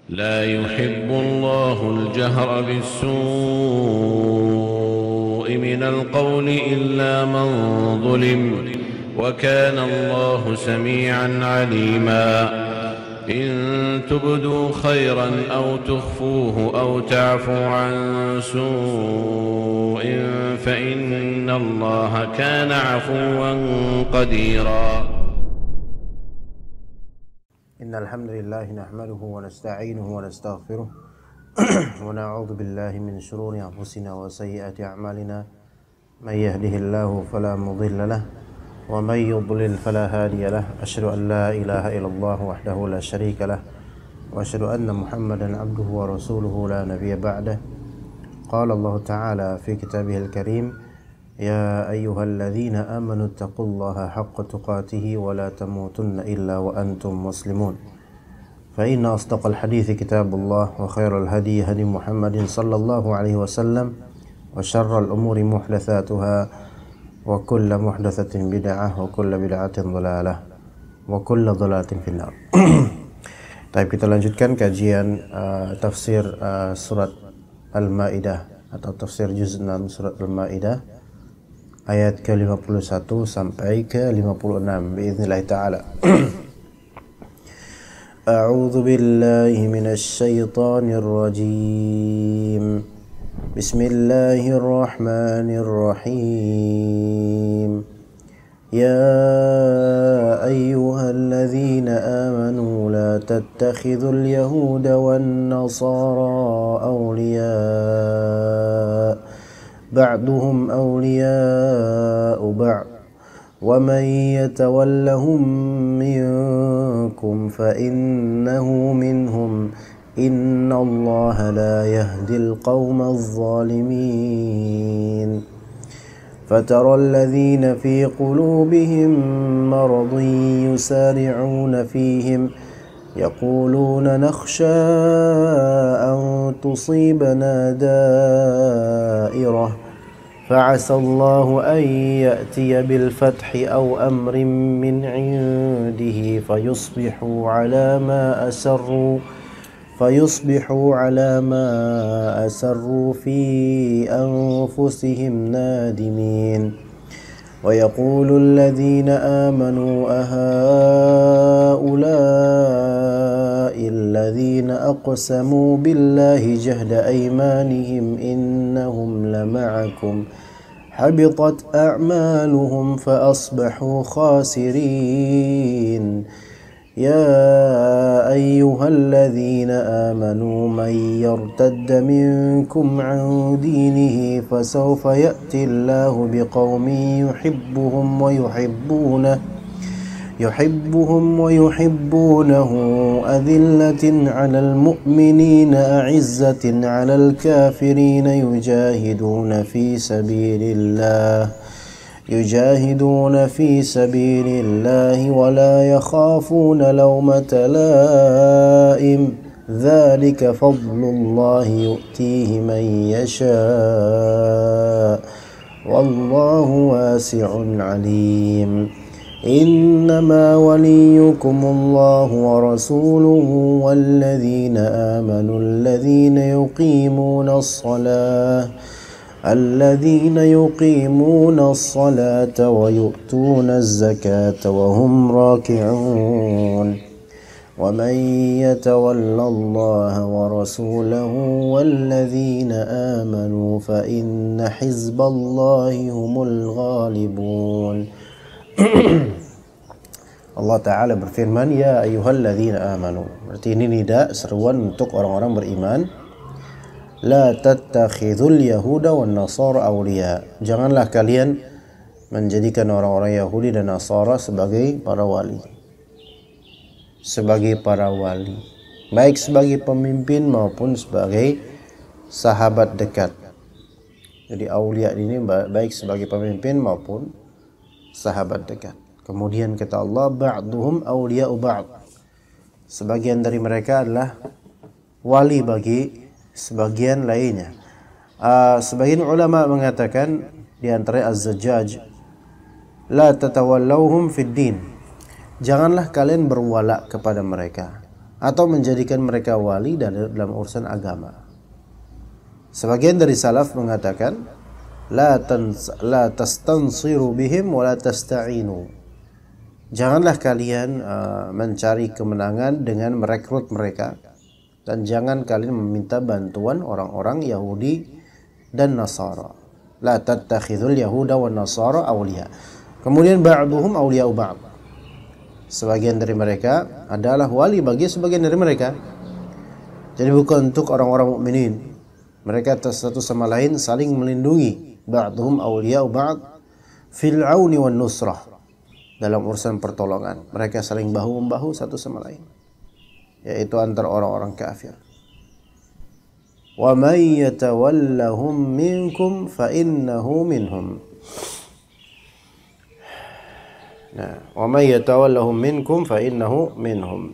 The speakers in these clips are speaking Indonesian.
لا يحب الله الجهر بالسوء من القول إلا من ظلم وكان الله سميعا عليما إن تبدوا خيرا أو تخفوه أو تعفوا عن سوء فإن الله كان عفوا قديرا إن الحمد لله نحمده ونستعينه ونستغفره ونعوذ بالله من شرور أنفسنا وسيئات أعمالنا من يهده الله فلا مضل له ومن يضلل فلا هادي له أشهد أن لا إله إلا الله وحده لا شريك له وأشهد أن محمدا عبده ورسوله لا نبي بعده قال الله تعالى في كتابه الكريم يا أيها الذين آمنوا اتقوا الله حق تقاته ولا تموتن إلا وأنتم مسلمون فإن أصدق الحديث كتاب الله وخير الهدي هدي محمد صلى الله عليه وسلم وشر الأمور محدثاتها وكل محدثة بدعة وكل بدعة ضلالة وكل ضلالة في النار. Baik, kita lanjutkan kajian tafsir surat Al-Maidah atau tafsir juz 6 surat Al-Maidah ayat ke-51 sampai ke-56 biiznillah taala. A'udzu billahi minasy syaithanir rajim. Bismillahirrahmanirrahim. Ya ayyuhalladzina amanu la tattakhidhul yahuda wan nasara awliya بعضهم أولياء بعض ومن يتولهم منكم فإنه منهم إن الله لا يهدي القوم الظالمين فترى الذين في قلوبهم مرض يسارعون فيهم يقولون نخشى أن تصيبنا دائرة فعسى الله أن يأتي بالفتح أو أمر من عنده فيصبحوا على ما أسروا في أنفسهم نادمين ويقول الذين آمنوا أهؤلاء الذين أقسموا بالله جهد أيمانهم إنهم لمعكم حبطت أعمالهم فأصبحوا خاسرين يا أيها الذين آمنوا من يرتد منكم عن دينه فسوف يأتي الله بقوم يحبهم ويحبونه أذلة على المؤمنين أعزة على الكافرين يجاهدون في سبيل الله ولا يخافون لومة لائم ذلك فضل الله يؤتيه من يشاء والله واسع عليم إنما وليكم الله ورسوله والذين آمنوا الذين يقيمون الصلاة ويؤتون الزكاة وهم راكعون ومن يتول الله ورسوله والذين آمنوا فإن حزب الله هم الغالبون. Allah Ta'ala berfirman, ya ayyuhalladzina amanu. Berarti ini nida, seruan untuk orang-orang beriman. La tattakhidhul yahuda wan nasara awliya. Janganlah kalian menjadikan orang-orang Yahudi dan Nasara sebagai para wali. Baik sebagai pemimpin maupun sebagai sahabat dekat. Jadi awliya ini baik sebagai pemimpin maupun sahabat dekat. Kemudian kata Allah, ba'duhum awliya'u ba'd. Sebagian dari mereka adalah wali bagi sebagian lainnya. Sebagian ulama mengatakan di antara Az-Zajjaj, la tatawallawhum fid din. Janganlah kalian berwala kepada mereka atau menjadikan mereka wali dalam urusan agama. Sebagian dari salaf mengatakan la tastansiru bihim wa la tasta'inu. Janganlah kalian mencari kemenangan dengan merekrut mereka, dan jangan kalian meminta bantuan orang-orang Yahudi dan Nasara. La tattakhidul yahuda wan nasara awliya. Kemudian ba'duhum awliya'u ba'd. Sebagian dari mereka adalah wali bagi sebagian dari mereka. Jadi bukan untuk orang-orang mukminin. Mereka satu sama lain saling melindungi. Ba'duhum awliya'u ba'd fil auni wan nusrah. Dalam urusan pertolongan, mereka saling bahu-membahu satu sama lain, yaitu antara orang-orang kafir. Wa may yatawallahum minkum fa innahu minhum. Nah, wa may yatawallahum minkum fa innahu minhum.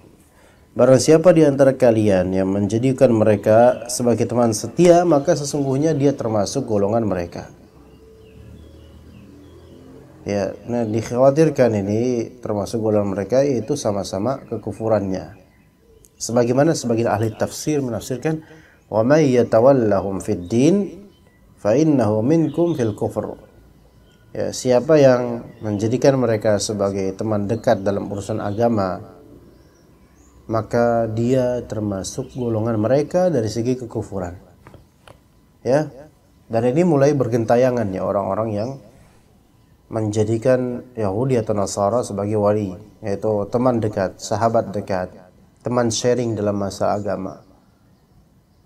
Barang siapa di antara kalian yang menjadikan mereka sebagai teman setia, maka sesungguhnya dia termasuk golongan mereka. Ya, nah dikhawatirkan ini termasuk golongan mereka, yaitu sama-sama kekufurannya. Sebagaimana sebagian ahli tafsir menafsirkan, wa may yatawallahum fid din fa innahu minkum fil kufr. Ya, siapa yang menjadikan mereka sebagai teman dekat dalam urusan agama, maka dia termasuk golongan mereka dari segi kekufuran. Ya. Dan ini mulai bergentayangan ya orang-orang yang menjadikan Yahudi atau Nasara sebagai wali, yaitu teman dekat, sahabat dekat, teman sharing dalam masalah agama.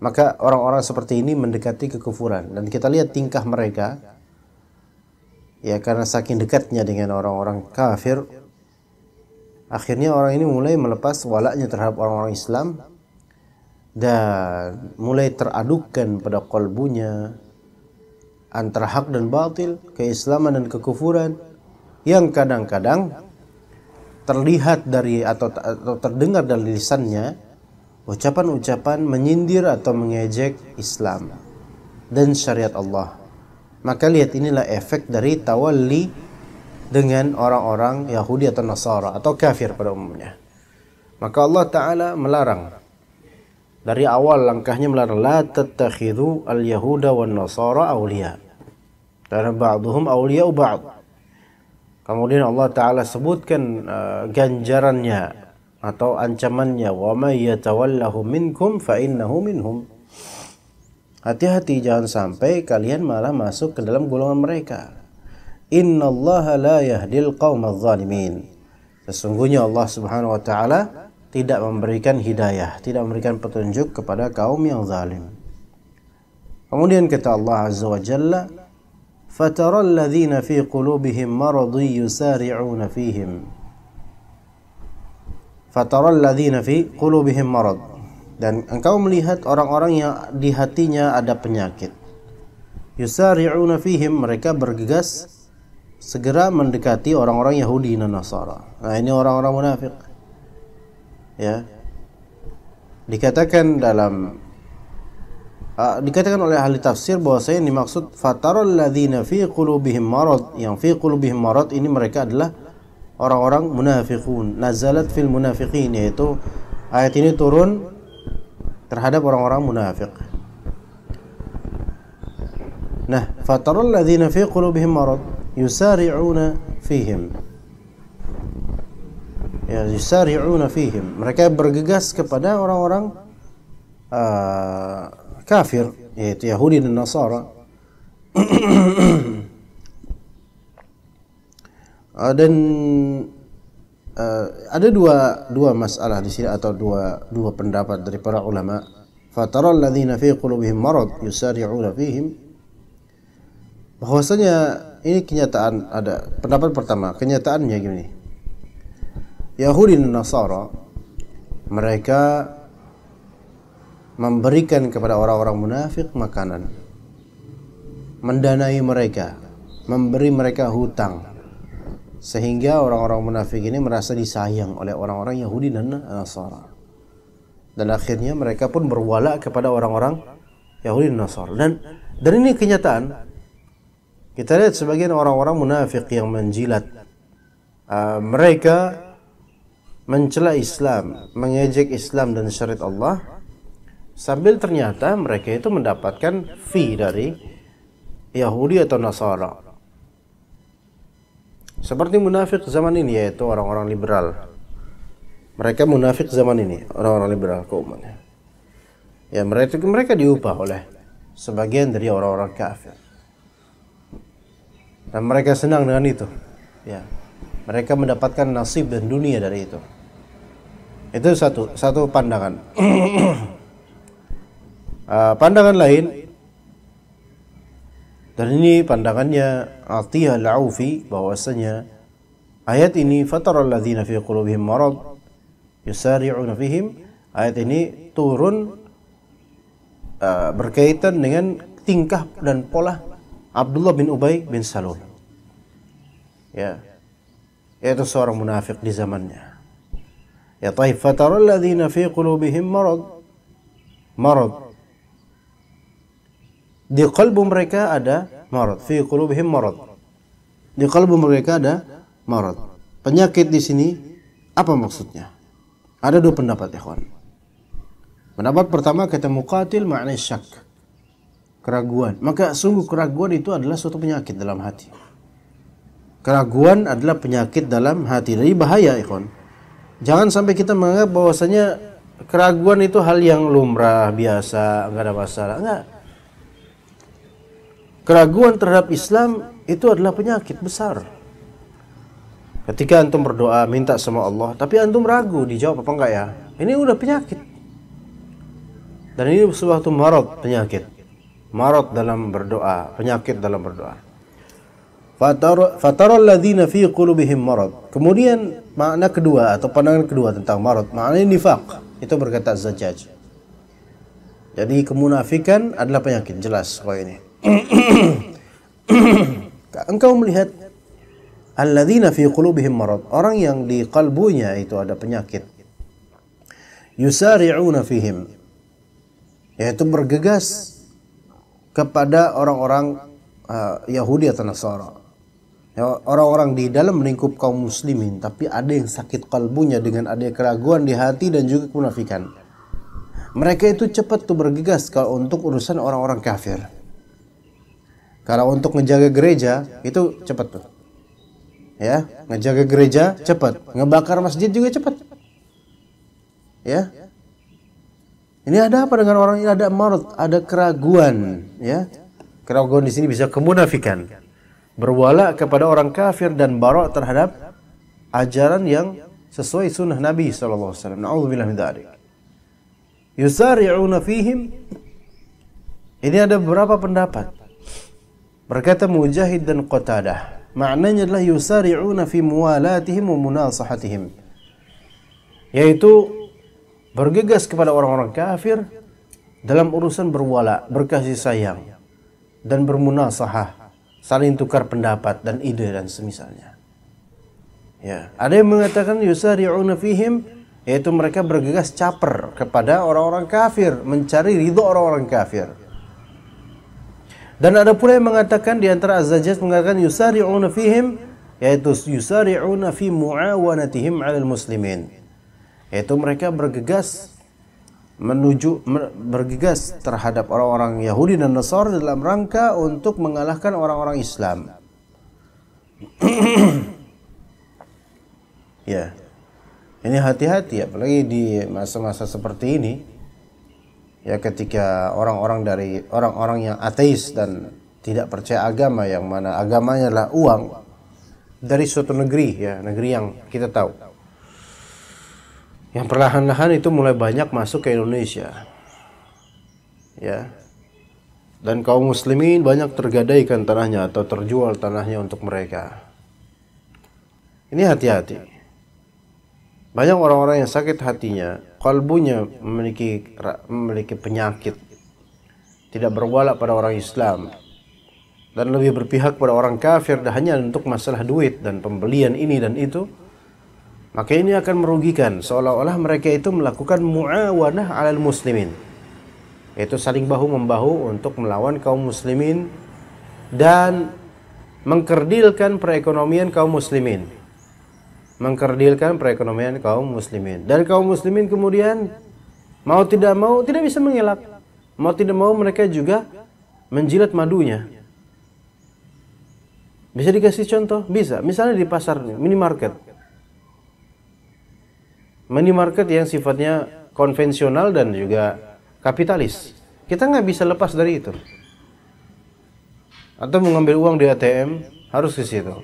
Maka orang-orang seperti ini mendekati kekufuran, dan kita lihat tingkah mereka, ya karena saking dekatnya dengan orang-orang kafir, akhirnya orang ini mulai melepas walaknya terhadap orang-orang Islam dan mulai teradukkan pada kalbunya antara hak dan batil, keislaman dan kekufuran, yang kadang-kadang terlihat dari atau terdengar dari lisannya ucapan-ucapan menyindir atau mengejek Islam dan syariat Allah. Maka lihat, inilah efek dari tawalli dengan orang-orang Yahudi atau Nasara atau kafir pada umumnya. Maka Allah Ta'ala melarang, dari awal langkahnya melarang, la tattakhidhu al-yahuda wan nasara awliya, karena ba'duhum awliya'u ba'd. Kemudian Allah Ta'ala sebutkan ganjarannya atau ancamannya, wa may yatawallahu minkum fa innahu minhum. Hati-hati jangan sampai kalian malah masuk ke dalam golongan mereka. Innallaha la yahdil qaumadz zalimin. Sesungguhnya Allah Subhanahu wa taala tidak memberikan hidayah, tidak memberikan petunjuk kepada kaum yang zalim. Kemudian kata Allah Azza wa Jalla, fataral ladzina fi qulubihim maradun yusari'una fihim. Fataral ladzina fi qulubihim marad. Dan engkau melihat orang-orang yang di hatinya ada penyakit. Yusari'una fihim, mereka bergegas segera mendekati orang-orang Yahudi dan Nasara. Nah, ini orang-orang munafik. Ya. Dikatakan oleh ahli tafsir bahwasanya yang dimaksud fataral ladzina fi qulubihim marad, yang fi qulubihim marad ini mereka adalah orang-orang munafiqun. Nazalat fil munafiqin, yaitu ayat ini turun terhadap orang-orang munafik. Nah, fataral ladzina fi qulubihim marad yusari'una fihim. Ya, yusari'una fihim. Mereka bergegas kepada orang-orang kafir, yaitu Yahudi dan Nasara. Dan ada dua masalah di sini, atau dua pendapat dari para ulama. Fataral ladzina fi qulubihim marad yusari'una fihim, bahwasanya ini kenyataan. Ada pendapat pertama, kenyataannya gini. Yahudi dan Nasara mereka memberikan kepada orang-orang munafik makanan, mendanai mereka, memberi mereka hutang, sehingga orang-orang munafik ini merasa disayang oleh orang-orang Yahudi dan Nasara. Dan akhirnya mereka pun berwala kepada orang-orang Yahudi dan Nasara. Dan ini kenyataan. Kita lihat sebagian orang-orang munafik yang menjilat, mereka mencela Islam, mengejek Islam dan syariat Allah, sambil ternyata mereka itu mendapatkan fee dari Yahudi atau Nasara. Seperti munafik zaman ini, yaitu orang-orang liberal. Mereka munafik zaman ini, orang-orang liberal keumatnya. Ya, mereka diupah oleh sebagian dari orang-orang kafir. Dan mereka senang dengan itu. Ya. Mereka mendapatkan nasib dan dunia dari itu. Itu satu pandangan. Pandangan lain, dan ini pandangannya Atiyah Al-Aufi, bahwasanya ayat ini fataral ladzina fi qulubihim marad yusari'una fihim, ayat ini turun berkaitan dengan tingkah dan pola Abdullah bin Ubay bin Salul. Ya. Yaitu seorang munafik di zamannya. Ya, taib fataral ladzina fi qulubihim marad. Di kalbu mereka ada marad, fi qulubihim marad. Di kalbu mereka ada marad. Penyakit di sini apa maksudnya? Ada dua pendapat, ikhwan. Pendapat pertama kata Muqatil, makna syak, keraguan. Maka sungguh keraguan itu adalah suatu penyakit dalam hati. Keraguan adalah penyakit dalam hati. Jadi bahaya, ikhwan. Jangan sampai kita menganggap bahwasanya keraguan itu hal yang lumrah, biasa, enggak ada masalah. Enggak. Keraguan terhadap Islam itu adalah penyakit besar. Ketika antum berdoa minta sama Allah, tapi antum ragu dijawab apa enggak ya? Ini udah penyakit. Dan ini suatu marad, penyakit. Marad dalam berdoa, penyakit dalam berdoa. Fataral ladzina fi qulubihim marad. Kemudian makna kedua atau pandangan kedua tentang marad, maknanya nifaq. Itu berkata Az-Zajjaj. Jadi kemunafikan adalah penyakit, jelas kalau ini. Engkau melihat alladzina fi qulubihim marad, orang yang di kalbunya itu ada penyakit. Yusari'una fihim, yaitu bergegas kepada orang-orang Yahudi atau Nasara. Ya, orang-orang di dalam lingkup kaum muslimin, tapi ada yang sakit kalbunya dengan ada keraguan di hati dan juga kemunafikan. Mereka itu cepat tuh bergegas kalau untuk urusan orang-orang kafir. Kalau untuk ngejaga gereja itu cepat tuh. Ya, ngejaga gereja cepat, ngebakar masjid juga cepat. Ya. Ini ada apa dengan orang ini? Ada marad, ada keraguan, ya. Keraguan di sini bisa kemunafikan. Berwala kepada orang kafir dan bara' terhadap ajaran yang sesuai sunnah Nabi sallallahu alaihi wasallam. Na'udzubillah min dzalik. Yusari'una fihim. Ini ada beberapa pendapat. Berkata Mujahid dan Qatadah, maknanya adalah yusari'una fi muwalatihim wa munasahatihim. Yaitu bergegas kepada orang-orang kafir dalam urusan berwala, berkasih sayang, dan bermunasahah, saling tukar pendapat dan ide dan semisalnya. Ya, ada yang mengatakan yusari'una fihim, yaitu mereka bergegas caper kepada orang-orang kafir, mencari ridho orang-orang kafir. Dan ada pula yang mengatakan di antara Az-Zajjaj mengatakan yusari'una fihim, yaitu yusari'una fi muawanatihim 'alal muslimin. Yaitu mereka bergegas terhadap orang-orang Yahudi dan Nasara dalam rangka untuk mengalahkan orang-orang Islam. Ya. Ini hati-hati, apalagi di masa-masa seperti ini. Ya, ketika orang-orang yang ateis dan tidak percaya agama, yang mana agamanya adalah uang dari suatu negeri, ya, negeri yang kita tahu. Yang perlahan-lahan itu mulai banyak masuk ke Indonesia. Ya. Dan kaum muslimin banyak tergadaikan tanahnya atau terjual tanahnya untuk mereka. Ini hati-hati. Banyak orang-orang yang sakit hatinya, kalbunya memiliki penyakit, tidak berwala pada orang Islam, dan lebih berpihak pada orang kafir hanya untuk masalah duit dan pembelian ini dan itu. Maka ini akan merugikan, seolah-olah mereka itu melakukan mu'awanah 'alal muslimin, yaitu saling bahu-membahu untuk melawan kaum muslimin dan mengkerdilkan perekonomian kaum muslimin, mengkerdilkan perekonomian kaum muslimin. Dan kaum muslimin kemudian mau tidak bisa mengelak. Mau tidak mau mereka juga menjilat madunya. Bisa dikasih contoh? Bisa. Misalnya di pasar minimarket. Minimarket yang sifatnya konvensional dan juga kapitalis. Kita nggak bisa lepas dari itu. Atau mengambil uang di ATM harus ke situ.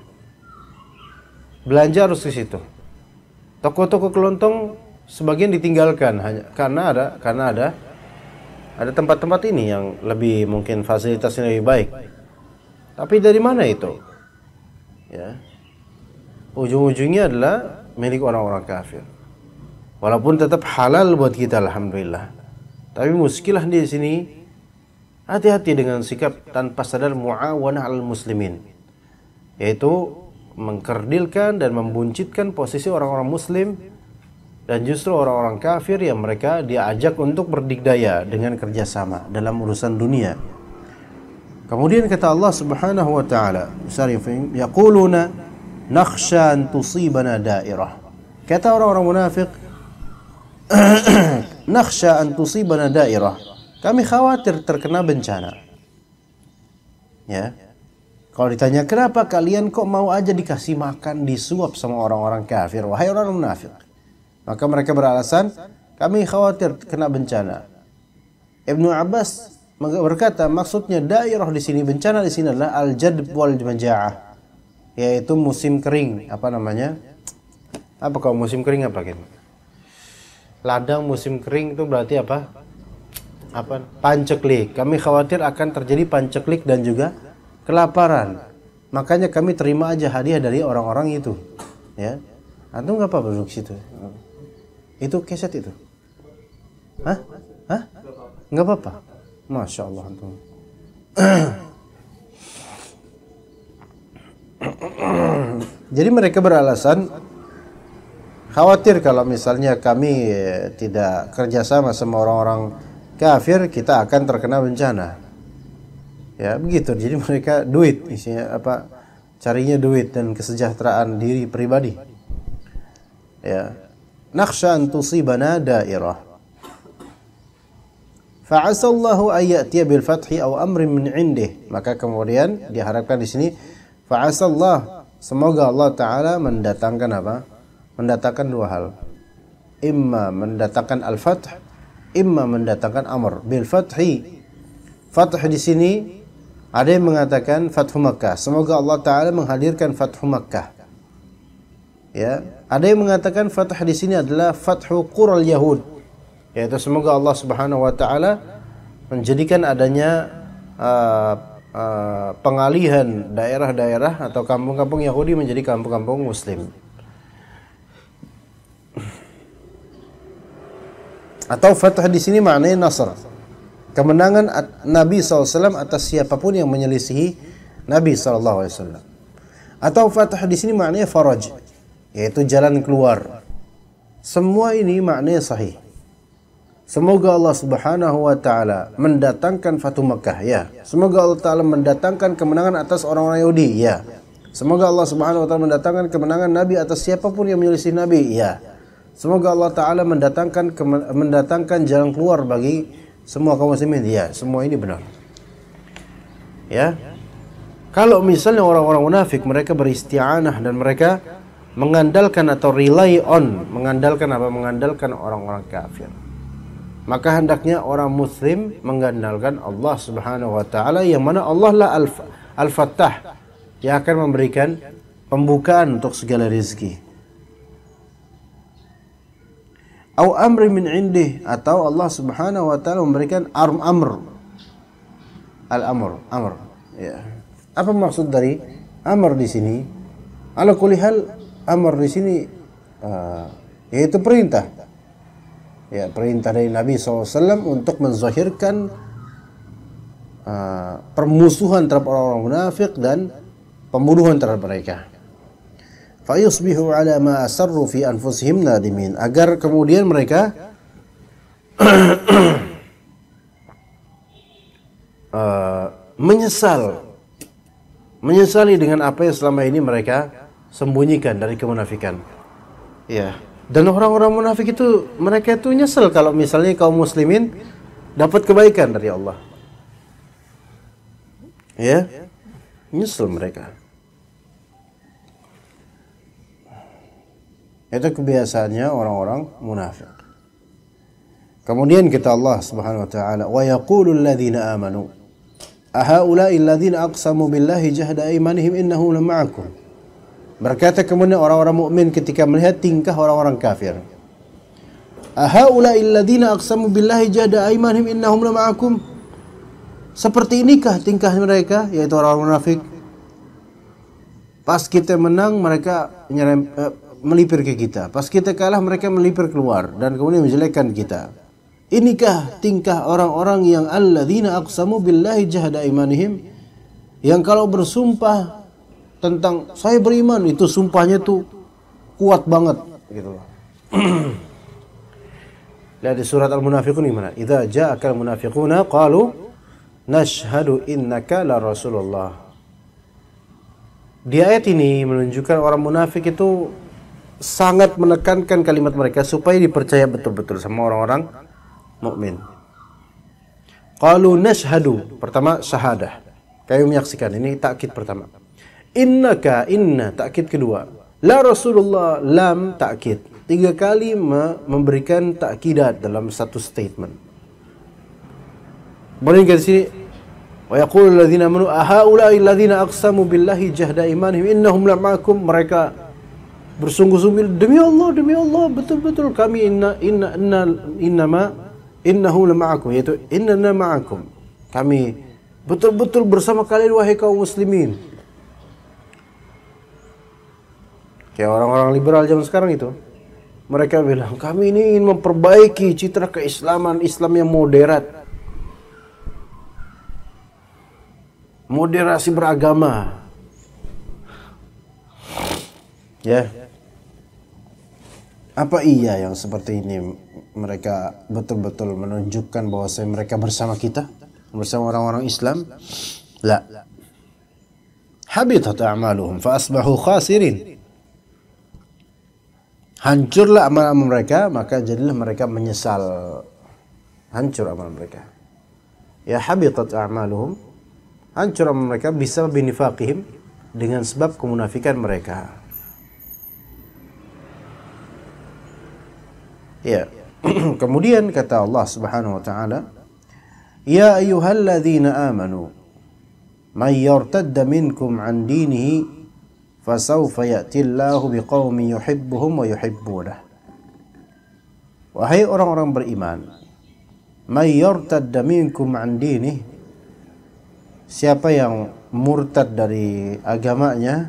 Belanja harus ke situ. Toko-toko kelontong sebagian ditinggalkan hanya karena ada tempat-tempat ini yang lebih mungkin fasilitasnya lebih baik. Tapi dari mana itu? Ya. Ujung-ujungnya adalah milik orang-orang kafir. Walaupun tetap halal buat kita, alhamdulillah. Tapi muskilah di sini, hati-hati dengan sikap tanpa sadar mu'awanah al-muslimin, yaitu mengkerdilkan dan membuncitkan posisi orang-orang muslim dan justru orang-orang kafir yang mereka diajak untuk berdikdaya dengan kerjasama dalam urusan dunia. Kemudian kata Allah Subhanahu wa taala, yaquluna nakhsha an tusibana dairah. Kata orang-orang munafik, nakhsha an tusibana dairah. Kami khawatir terkena bencana. Ya. Kalau ditanya kenapa kalian kok mau aja dikasih makan, disuap sama orang-orang kafir, wahai orang munafik. Maka mereka beralasan, kami khawatir kena bencana. Ibnu Abbas berkata, maksudnya dairah di sini, bencana di sini adalah al-jadb wal maja'ah, yaitu musim kering. Apa namanya? Apa kalau musim kering apa gitu? Ladang musim kering itu berarti apa? Panceklik. Kami khawatir akan terjadi panceklik dan juga kelaparan. Makanya kami terima aja hadiah dari orang-orang itu. Ya. Antum enggak apa-apa duduk situ. Itu keset itu. Hah? Enggak apa-apa. Masya Allah antum. Jadi mereka beralasan khawatir kalau misalnya kami tidak kerjasama sama orang-orang kafir, kita akan terkena bencana. Ya begitu. Jadi mereka duit, isinya apa? Carinya duit dan kesejahteraan diri pribadi. Ya. Nakhsha an tusibana dairah. Fa'asallahu ayyatiya bil fathi aw amrin min indih. Maka kemudian diharapkan di sini fa'asallah, semoga Allah taala mendatangkan apa? Mendatangkan dua hal. Imma mendatangkan al-fath, imma mendatangkan amr. Bil fathi. Fath di sini ada yang mengatakan Fathu Makkah. Semoga Allah taala menghadirkan Fathu Makkah. Ya, ada yang mengatakan fath di sini adalah Fathu Qural Yahud, yaitu semoga Allah Subhanahu wa taala menjadikan adanya pengalihan daerah-daerah atau kampung-kampung Yahudi menjadi kampung-kampung Muslim. Atau fath di sini maknanya nasr, kemenangan Nabi SAW atas siapapun yang menyelisihi Nabi SAW. Atau fath di sini maknanya faraj, yaitu jalan keluar. Semua ini maknanya sahih. Semoga Allah Subhanahu wa taala mendatangkan Fathu Makkah, ya. Semoga Allah taala mendatangkan kemenangan atas orang-orang Yahudi, ya. Semoga Allah Subhanahu wa taala mendatangkan kemenangan Nabi atas siapapun yang menyelisih Nabi, ya. Semoga Allah taala mendatangkan jalan keluar bagi semua kaum muslimin, ya. Semua ini benar. Ya. Kalau misalnya orang-orang munafik mereka beristi'anah dan mereka mengandalkan atau rely on, mengandalkan apa? Mengandalkan orang-orang kafir. Maka hendaknya orang muslim mengandalkan Allah Subhanahu wa taala, yang mana Allah lah Al-Fattah, yang akan memberikan pembukaan untuk segala rezeki. Au amri min indih, atau Allah Subhanahu wa taala memberikan amr. Al-amr, amr. Ya. Apa maksud dari amr di sini? Ala kulli hal, amr di sini yaitu perintah. Ya, perintah dari Nabi SAW untuk menzahirkan permusuhan terhadap orang-orang munafik dan pembunuhan terhadap mereka. Fa yusbihu ala ma asarru fi anfusihim nadimin, agar kemudian mereka menyesali dengan apa yang selama ini mereka sembunyikan dari kemunafikan. Ya. Dan orang-orang munafik itu mereka itu nyesel kalau misalnya kaum muslimin dapat kebaikan dari Allah. Ya. Nyesel mereka. Itu kebiasaannya orang-orang munafik. Kemudian kata Allah Subhanahu wa taala, "Wa yaqulu alladziina aamanu ahaula'i alladziina aqsamu billahi jahda aymanihim innahum lama'akum." Berkata kemudian orang-orang mukmin ketika melihat tingkah orang-orang kafir. Ahaula'i alladziina aqsamu billahi jahda aymanihim innahum lama'akum. Seperti inikah tingkah mereka, yaitu orang munafik? Pas kita menang mereka melipir ke kita. Pas kita kalah mereka melipir keluar dan kemudian menjelekkan kita. Inikah tingkah orang-orang yang alladzina aqsamu billahi jahda imanihim, yang kalau bersumpah tentang saya beriman itu sumpahnya tuh kuat banget gitu loh. Lihat di surat Al-Munafiqun gimana? Idza ja'akal munafiquna qalu nashhadu innaka la rasulullah. Di ayat ini menunjukkan orang munafik itu sangat menekankan kalimat mereka supaya dipercaya betul-betul sama orang-orang mukmin. Qalu nashhadu, pertama syahadah. Kami menyaksikan, ini takkid pertama. Innaka, inna, takkid kedua. La Rasulullah, lam, takkid. 3 kali memberikan takkidat dalam satu statement. Kemudian di sini wa yaqulu alladziina amanu ahaula'i alladziina aqsamu billahi jahda imanihim innahum lama'akum. Mereka bersungguh-sungguh demi Allah betul-betul kami innahu lama'akum, yaitu innana ma'akum. Kami betul-betul bersama kalian wahai kaum muslimin. Kayak orang-orang liberal zaman sekarang itu. Mereka bilang, kami ini ingin memperbaiki citra keislaman, Islam yang moderat. Moderasi beragama. Ya. Apa iya yang seperti ini mereka betul-betul menunjukkan bahwa mereka bersama kita, bersama orang-orang Islam? La. Habitat a'maluhum fa asbahu khasirin. Hancurlah amal-amal mereka, maka jadilah mereka menyesal. Hancur amal mereka. Ya habitat a'maluhum. Hancur amal mereka bisa binifaqihim, dengan sebab kemunafikan mereka. Ya. Kemudian kata Allah Subhanahu wa taala, "Ya ayyuhalladzina amanu may yartadda minkum 'an dinihi fasawfa ya'tillahu biqaumin yuhibbuhum wa yuhibbunah." Wahai orang-orang beriman, may yartadda minkum 'an dinihi, siapa yang murtad dari agamanya,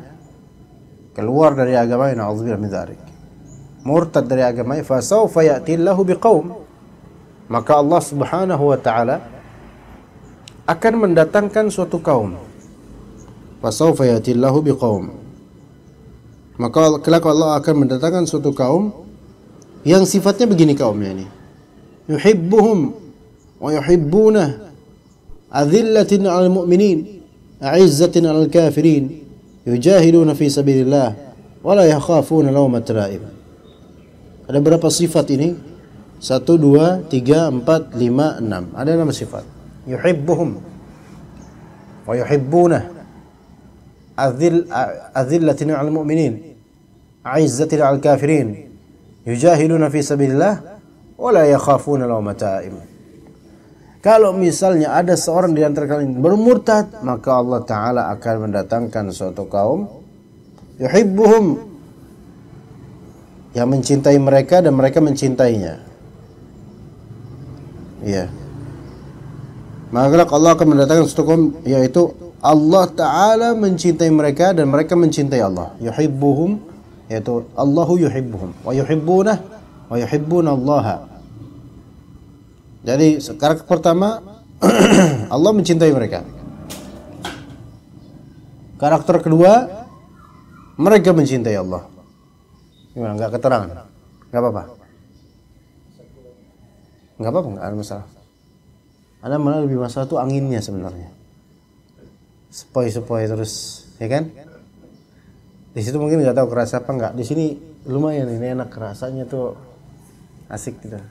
keluar dari agamanya, na'udzubillah min dzalik, murtad dari agamanya, fasawfa ya'tillahu biqaum, maka Allah Subhanahu wa taala akan mendatangkan suatu kaum. Fasawfa ya'tillahu biqaum, maka kelak Allah akan mendatangkan suatu kaum yang sifatnya begini kaumnya ini. Yuhibbuhum wa yuhibbunah, adzillatin 'alal mu'minin, a'izzatin 'alal kafirin, yujahiduna fi sabilillah wa la yakhafuna lawmata la'im. Ada berapa sifat ini? 1, 2, 3, 4, 5, 6. Ada 6 sifat. Yuhibbuhum wa yuhibbunah, adzillatin 'alal mu'minin, a'izzatin 'alal kafirin, yujahiduna fi sabilillah wa la yakhafuna lawmata la'im. Kalau misalnya ada seorang di antara kalian bermurtad, maka Allah Ta'ala akan mendatangkan suatu kaum yuhibbuhum, yang mencintai mereka dan mereka mencintainya. Ya. Maka Allah akan mendatangkan suatu kaum, yaitu Allah Ta'ala mencintai mereka dan mereka mencintai Allah. Yuhibbuhum, yaitu Allahu yuhibbuhum wa yuhibbunah wa yuhibbuna Allah. Jadi karakter pertama Allah mencintai mereka. Karakter kedua, mereka mencintai Allah. Gimana? Enggak keterangan? Enggak apa-apa? Enggak apa-apa, enggak ada masalah. Ada malah lebih masalah tuh anginnya sebenarnya. Sepoi-sepoi terus, ya kan? Di situ mungkin nggak tahu kerasa apa enggak. Di sini lumayan ini enak rasanya tuh, asik gitu.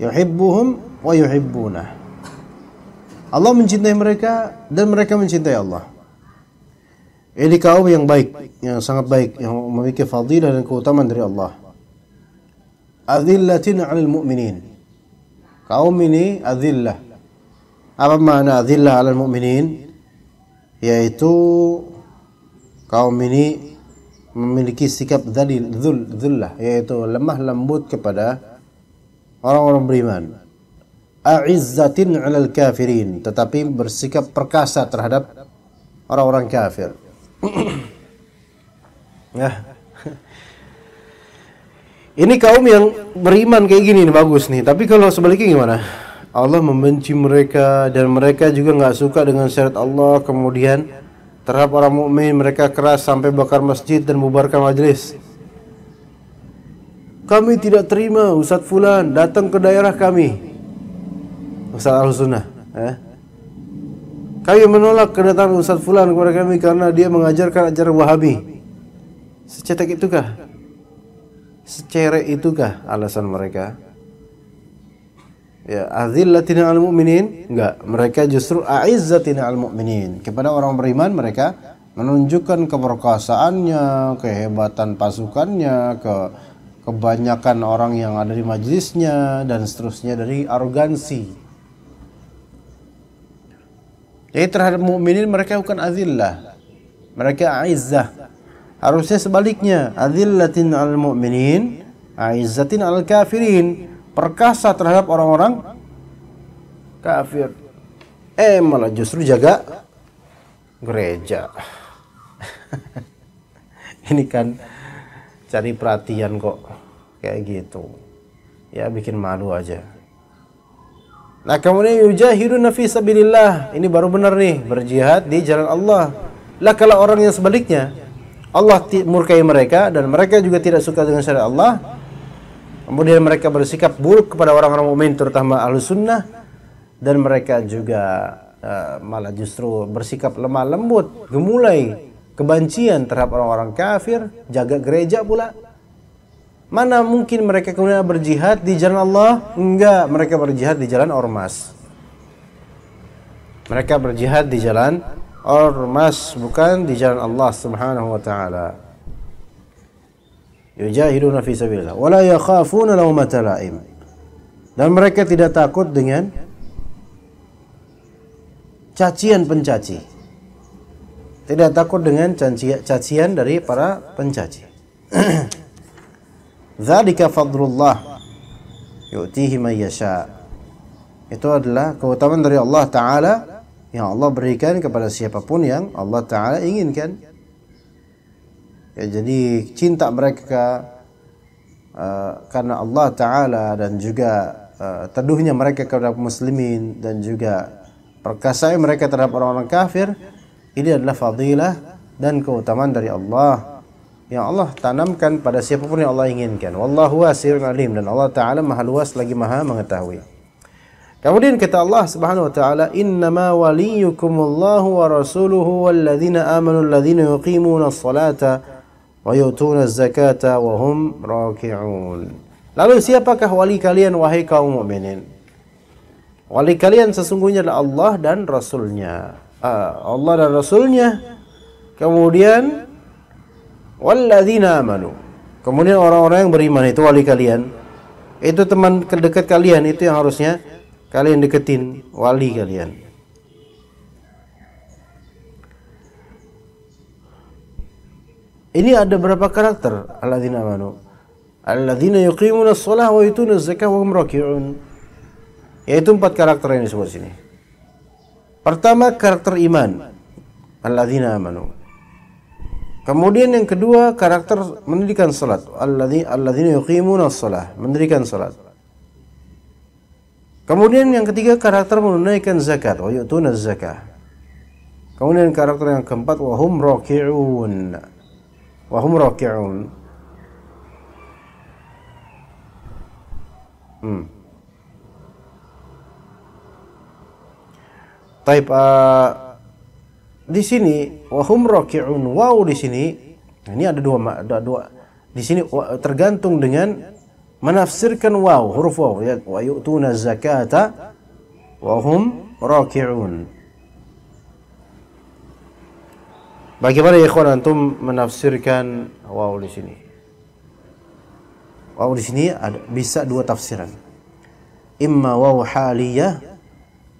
Yuhibbuhum wa yuhibbunah. Allah mencintai mereka dan mereka mencintai Allah. Ini kaum yang baik, yang sangat baik, yang memiliki fadilah dan keutamaan dari Allah. Adzillatin 'alal mu'minin. Kaum ini adzillah. Apa makna adzillah 'alal mu'minin? Yaitu kaum ini memiliki sikap dzullah, yaitu lemah lembut kepada orang-orang beriman. A'izzatin 'alal kafirin, tetapi bersikap perkasa terhadap orang-orang kafir. Nah, ini kaum yang beriman kayak gini nih, bagus nih. Tapi kalau sebaliknya gimana? Allah membenci mereka dan mereka juga nggak suka dengan syariat Allah. Kemudian terhadap orang mukmin mereka keras sampai bakar masjid dan bubarkan majelis. Kami tidak terima Ustadz Fulan datang ke daerah kami. Ustadz Al-Sunnah. Kami menolak kedatangan Ustadz Fulan kepada kami karena dia mengajarkan ajaran Wahabi. Secetek itukah? Secerek itukah alasan mereka? Ya, azillatin 'alal mu'minin? Enggak, mereka justru a'izzatin 'alal mu'minin. Kepada orang beriman mereka menunjukkan keperkasaannya, kehebatan pasukannya, kebanyakan orang yang ada di majelisnya dan seterusnya, dari arogansi. Jadi terhadap mukminin mereka bukan azillah, mereka aizzah. Harusnya sebaliknya, azillatin 'alal mu'minin, aizzatin 'alal kafirin. Perkasa terhadap orang-orang kafir. Malah justru jaga gereja. Ini kan cari perhatian kok kayak gitu. Ya bikin malu aja. Nah, kemudian yujahiduna fi sabilillah. Ini baru benar nih, berjihad di jalan Allah. Lah kalau orang yang sebaliknya, Allah murkai mereka dan mereka juga tidak suka dengan syariat Allah. Kemudian mereka bersikap buruk kepada orang-orang mukmin, terutama Ahlus Sunnah, dan mereka juga malah justru bersikap lemah lembut, gemulai, kebencian terhadap orang-orang kafir, jaga gereja pula. Mana mungkin mereka kemudian berjihad di jalan Allah? Enggak, mereka berjihad di jalan ormas. Mereka berjihad di jalan ormas, bukan di jalan Allah Subhanahu wa taala. Yujahiduna fi sabilillah wa la yakhafuna lawmata la'im. Dan mereka tidak takut dengan cacian pencaci. Tidak takut dengan cacian dari para pencaci. Dzalika fadlullah yu'tihi man yasha. Itu adalah keutamaan dari Allah Ta'ala yang Allah berikan kepada siapapun yang Allah Ta'ala inginkan. Ya, jadi cinta mereka karena Allah Ta'ala dan juga teduhnya mereka kepada muslimin dan juga perkasa mereka terhadap orang-orang kafir, ini adalah fadilah dan keutamaan dari Allah yang Allah tanamkan pada siapapun yang Allah inginkan. Wallahu wasi'un alim, dan Allah Ta'ala maha luas lagi maha mengetahui. Kemudian kata Allah Subhanahu wa taala, "Innama waliyukumullahu wa rasuluhu walladzina amanu alladzina yuqimuna as-salata wa yu'tuna az-zakata wa hum raki'un." Lalu siapakah wali kalian wahai kaum mukminin? Wali kalian sesungguhnya adalah Allah dan Rasulnya. Allah dan Rasulnya. Kemudian walladzina amanu. Kemudian orang-orang yang beriman itu wali kalian. Itu teman dekat kalian, itu yang harusnya kalian deketin, wali kalian. Ini ada berapa karakter alladzina amanu? Alladzina yuqimuna as-shalah wa yutuna az-zakah wa hum raki'un. Yaitu 4 karakter yang disebut sini. Pertama, karakter iman. Alladzina amanu. Kemudian yang kedua, karakter mendirikan salat. Alladzina yuqimuna as-shalah, mendirikan salat. Kemudian yang ketiga, karakter menunaikan zakat, wa yu'tuna az-zakah. Kemudian karakter yang keempat, wa hum raki'un. Wa hum raki'un. Taib, di sini wahum raki'un, wow di sini Nah, ini ada dua di sini tergantung dengan menafsirkan waw, huruf waw, ya, wa yu'tuna zakata wa hum raki'un. Bagaimana ya ikhwan antum menafsirkan waw di sini? Waw di sini bisa dua tafsiran. Imma waw haliyah,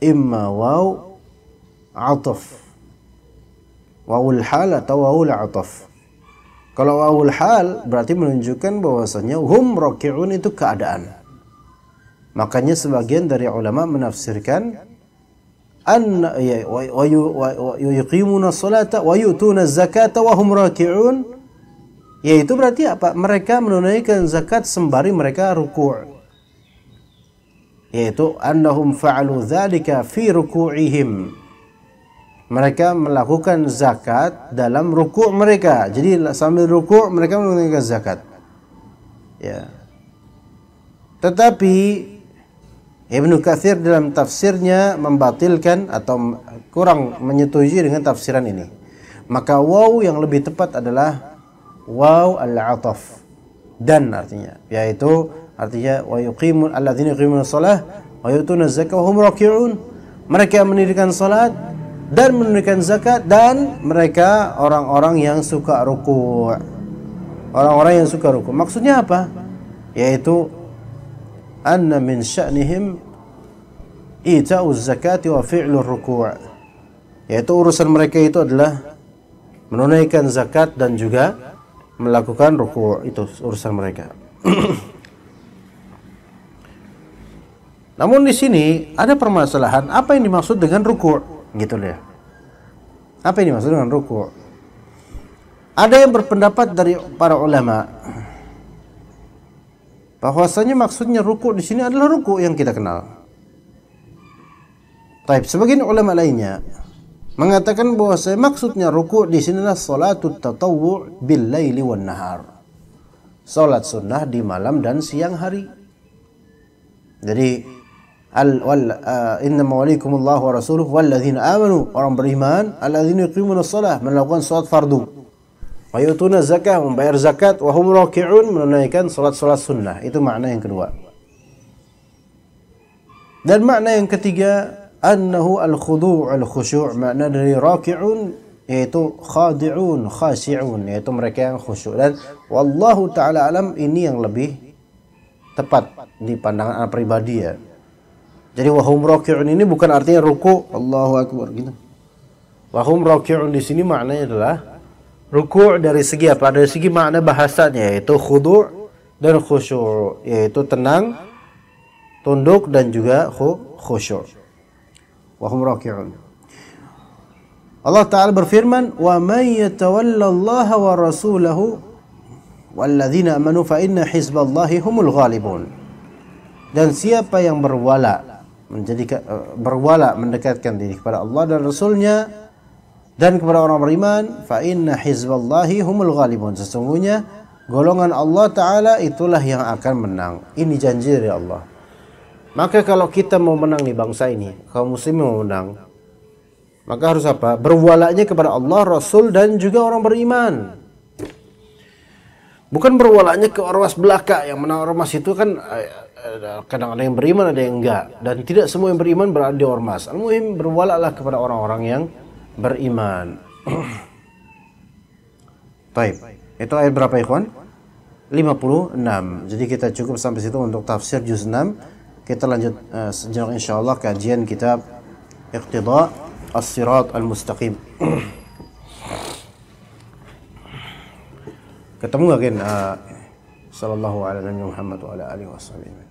imma waw ataf. Wawul hal atau wawul ataf. Kalau wawul hal berarti menunjukkan bahwasanya hum raki'un itu keadaan. Makanya sebagian dari ulama menafsirkan anna wa yuqimuna sholata wa yu'tuna zakata wa hum raki'un, yaitu berarti apa? Mereka menunaikan zakat sembari mereka ruku'. Yaitu annahum fa'alu dzalika fi ruku'ihim. Mereka melakukan zakat dalam ruku' mereka. Jadi sambil ruku' mereka menunaikan zakat. Ya. Tetapi Ibnu Katsir dalam tafsirnya membatilkan atau kurang menyetujui dengan tafsiran ini. Maka waw yang lebih tepat adalah waw al-'athaf. Dan artinya, yaitu artinya wa yuqimun alladzina yuqimuna shalah wa yu'tuna zakata wa hum raki'un. Mereka mendirikan salat dan menunaikan zakat, dan mereka orang-orang yang suka ruku'. Orang-orang yang suka ruku'. Maksudnya apa? Yaitu anna min sya'nihim ita'uz zakati wa fi'lur ruku'. Yaitu urusan mereka itu adalah menunaikan zakat dan juga melakukan ruku'. Itu urusan mereka. Namun di sini ada permasalahan, apa yang dimaksud dengan ruku'? Gitu ya. Apa yang dimaksud dengan ruku'? Ada yang berpendapat dari para ulama bahwasanya maksudnya ruku' di sini adalah ruku' yang kita kenal. Taib, sebagian ulama lainnya mengatakan bahwasanya maksudnya ruku' di sini adalah salatut tatawwu' bil laili wan nahar. Salat sunnah di malam dan siang hari. Jadi innama walikumullahu wa rasuluhu walladzina amanu, orang beriman, alladzina yuqimuna shalah, melakukan salat fardu, wa yu'tuna zakah, membayar zakat, wa hum raki'un, menunaikan salat-salat sunnah. Itu makna yang kedua. Dan makna yang ketiga, annahu al-khudu' al-khusyu', makna dari raki'un yaitu khadi'un, khashi'un, yaitu mereka yang khusyuk. Dan wallahu taala alam, ini yang lebih tepat di pandangan pribadi ya. Jadi wahum raki'un ini bukan artinya ruku', Allahu akbar gitu. Wahum raki'un di sini maknanya adalah ruku' dari segi apa? Dari segi makna bahasanya, yaitu khudu' dan khusyuk, yaitu tenang, tunduk dan juga khusyuk. Wahum raki'un. Allah Ta'ala berfirman, "Wa may yatawallallaha wa rasulahu walladzina amanu fa inna hizballahi humul ghalibun." Dan siapa yang berwala mendekatkan diri kepada Allah dan Rasulnya dan kepada orang beriman, fa inna hizballahi humul ghalibun, sesungguhnya golongan Allah Ta'ala itulah yang akan menang. Ini janji dari Allah. Maka kalau kita mau menang di bangsa ini, kaum muslimin mau menang, maka harus apa? Berwalanya kepada Allah, Rasul dan juga orang beriman. Bukan berwalanya ke ormas belaka, yang menang ormas itu kan kadang ada yang beriman, ada yang enggak, dan tidak semua yang beriman berada di ormas. Al-muhim berwalalah kepada orang-orang yang beriman. Baik, itu ayat berapa ikhwan? 56. Jadi kita cukup sampai situ untuk tafsir juz 6. Kita lanjut sejenak insyaallah kajian kitab Iqtida' as-Sirat al-Mustaqim. Ketemu gak kan? Sallallahu alaihi wa sallam Muhammad wa ala alihi wa sahbihi.